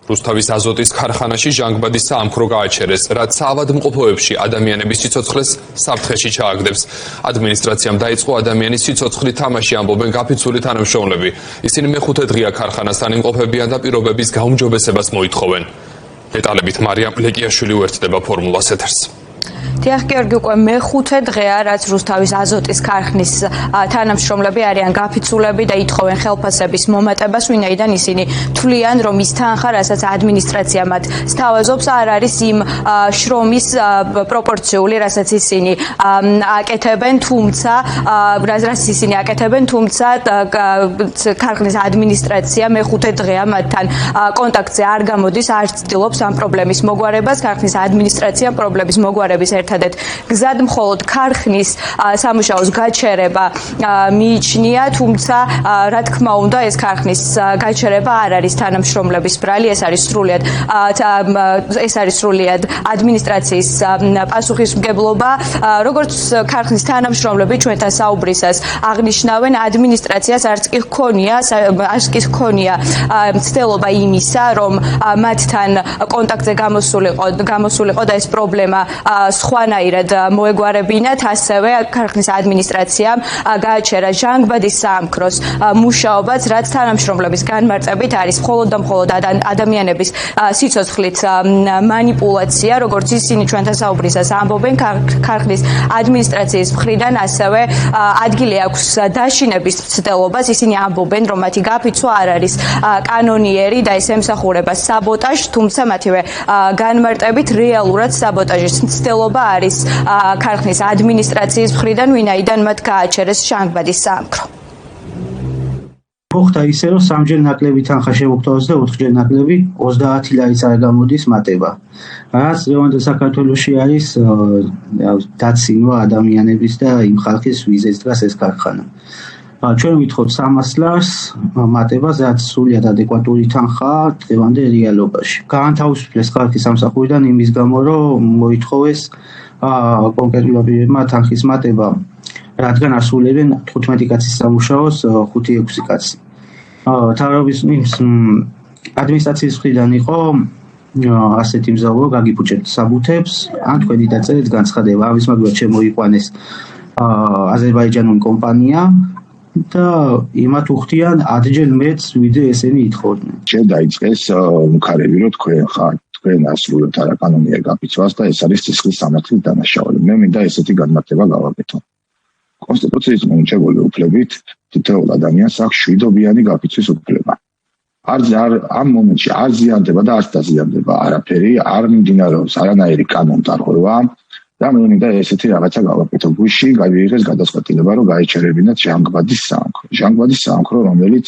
რუსთავის აზოტის ქარხანაში ჟანგბადის საამქრო გააჩერეს, რაც საავადმყოფოებში ადამიანების სიცოცხლეს საფრთხეში ჩააგდებს. ადმინისტრაციამ დაიწყო ადამიანის სიცოცხლით თამაში, ამბობენ გაფიცული თანამშრომლები. ისინი მეხუთე დღეა ქარხანასთან იმყოფებიან და პირობების გაუმჯობესებას მოითხოვენ. დეტალებით მარიამ ლეკიაშვილი უერთდება ფორმულას ეთერს. დიახ, გიორგი, უკვე მეხუთე დღეა, რაც რუსთავის აზოტის ქარხნის თანამშრომლები არიან გაფიცულები და ითხოვენ ხელფასების მომატებას, ვინაიდან ისინი თვლიან, რომ ის თანხა, რასაც ადმინისტრაცია მათ სთავაზობს, არ არის იმ შრომის პროპორციული, რასაც ისინი აკეთებენ, თუმცა ქარხნის ადმინისტრაცია მეხუთე დღეა მათთან კონტაქტზე არ გამოდის, არ ცდილობს ამ პრობლემის მოგვარებას. ქარხნის ადმინისტრაციამ პრობლემის მოგვარების ერთადერთ გზად მხოლოდ ქარხნის სამუშაოს გაჩერება მიიჩნია, თუმცა რა თქმა უნდა ეს ქარხნის გაჩერება არ არის თანამშრომლების ბრალი, ეს არის სრულიად ადმინისტრაციის პასუხისმგებლობა. როგორც ქარხნის თანამშრომლები ჩვენთან საუბრისას აღნიშნავენ, ადმინისტრაციას არც კი ჰქონია მცდელობა იმისა, რომ მათთან კონტაქტზე გამოსულიყო და ეს პრობლემა სხვანაირად მოეგვარებინათ. ასევე ქარხნის ადმინისტრაციამ გააჩერა ჟანგბადის საამქროს მუშაობაც, რაც თანამშრომლების განმარტებით არის მხოლოდ და მხოლოდ ადამიანების სიცოცხლით მანიპულაცია, როგორც ისინი ჩვენთან საუბრისას ამბობენ. ქარხნის ადმინისტრაციის მხრიდან ასევე ადგილი აქვს დაშინების მცდელობას. ისინი ამბობენ, რომ მათი გაფიცვა არ არის კანონიერი და ეს ემსახურება საბოტაჟს, თუმცა მათივე განმარტებით რეალურად საბოტაჟის მცდელობა არის ქარხნის ადმინისტრაციის მხრიდან, ვინაიდან მათ გააჩერეს ჟანგბადის საამქრო. მოხდა ისე, რომ სამჯერ ნაკლები თანხა შემოგთავაზეს და 4ჯერ ნაკლები 30 ლარიც არ გამოდის მატება. რაც დღევანდელ საქართველოში არის დაცინვა ადამიანების და იმ ხალხის ვიზის დღეს ეს ქარხანა. ჩვენ ვითხოვთ 300 ლარს მატებას, რაც სრულიად ადეკვატური თანხაა დღევანდელ რეალობაში. გაანთავისუფლეს ხალხი სამსახურიდან იმის გამო, რომ მოითხოვეს კონკრეტულმა პირებმა თანხის მატება, რადგან ასრულებენ 15 კაცის სამუშაოს 5-6 კაცი. თავრობის ადმინისტრაციის მხრიდან იყო ასეთი მზაობა, გაგიფუჭებთ საბუთებს, ან თქვენი დაწერეთ განცხადება. ამის მაგალითად შემოიყვანეს აზერბაიჯანული კომპანია და იმათ უხდიან 10ჯერ მეც ვიდრე ესენი ითხოვდნენ. შენ დაიწყეს მუქარები, რომ თქვენ ასრულებთ არაკანონიერ გაფიცვას და ეს არის სისხლის სამართლის დანაშაული. მე მინდა ესეთი განმარტება გავაკეთო. კონსტიტუციის მომრჩეველი უფლებით თითოეულ ადამიანს აქვს შვიდობიანი გაფიცვის უფლება. ამ მომენტში არ ზიანდება და არ დაზიანდება არაფერი, არ მიმდინარეობს არანაირი კანონდარღვევა და მე მინდა ესეთი რაღაცა გავაკეთო. გუშინ გადაიღეს გადაწყვეტილება, რომ გაეჩერებინათ ჟანგბადის საამქრო. ჟანგბადის საამქრო, რომელიც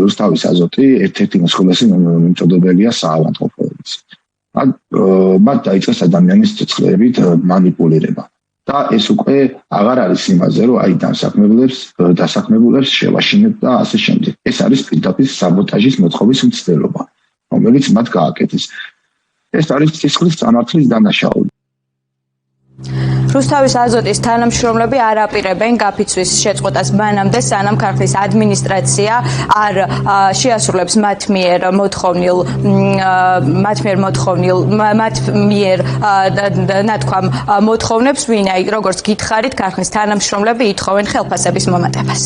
რუსთავის აზოტი ერთ-ერთი უმსხვილესი მიმწოდებელია საავადმყოფოების. მათ დაიწყეს ადამიანის სიცოცხლეებით მანიპულირება. და ეს უკვე აღარ არის იმაზე, რომ აი დასაქმებულებს შევაშინეთ და ასე შემდეგ. ეს არის პირდაპირ საბოტაჟის მოთხოვის მცდელობა, რომელიც მათ გააკეთეს. ეს არის სისხლის სამართლის დანაშაული. რუსთავის აზოტის თანამშრომლები არ აპირებენ გაფიცვის შეწყვეტას მანამდე, სანამ ქარხნის ადმინისტრაცია არ შეასრულებს მათ მიერ ნათქვამ მოთხოვნებს, როგორც გითხარით, ქარხნის თანამშრომლები ითხოვენ ხელფასების მომატებას.